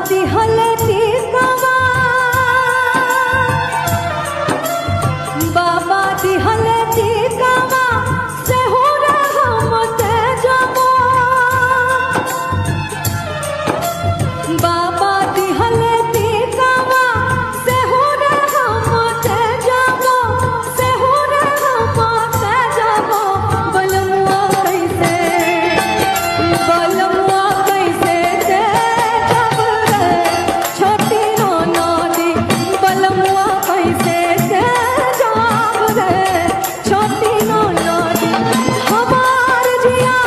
दिहले टीकावा बाबा दिहले टीकावा से हो रे हम ते जाबो बाबा दिहले टीकावा से हो रे हम ते जाबो से हो रे हम ते जाबो बलमुआ कैसे दे जब रे छोटी रोना दी बलमुआ कैसे दे जब रे छोटी रोना दी हमार जिया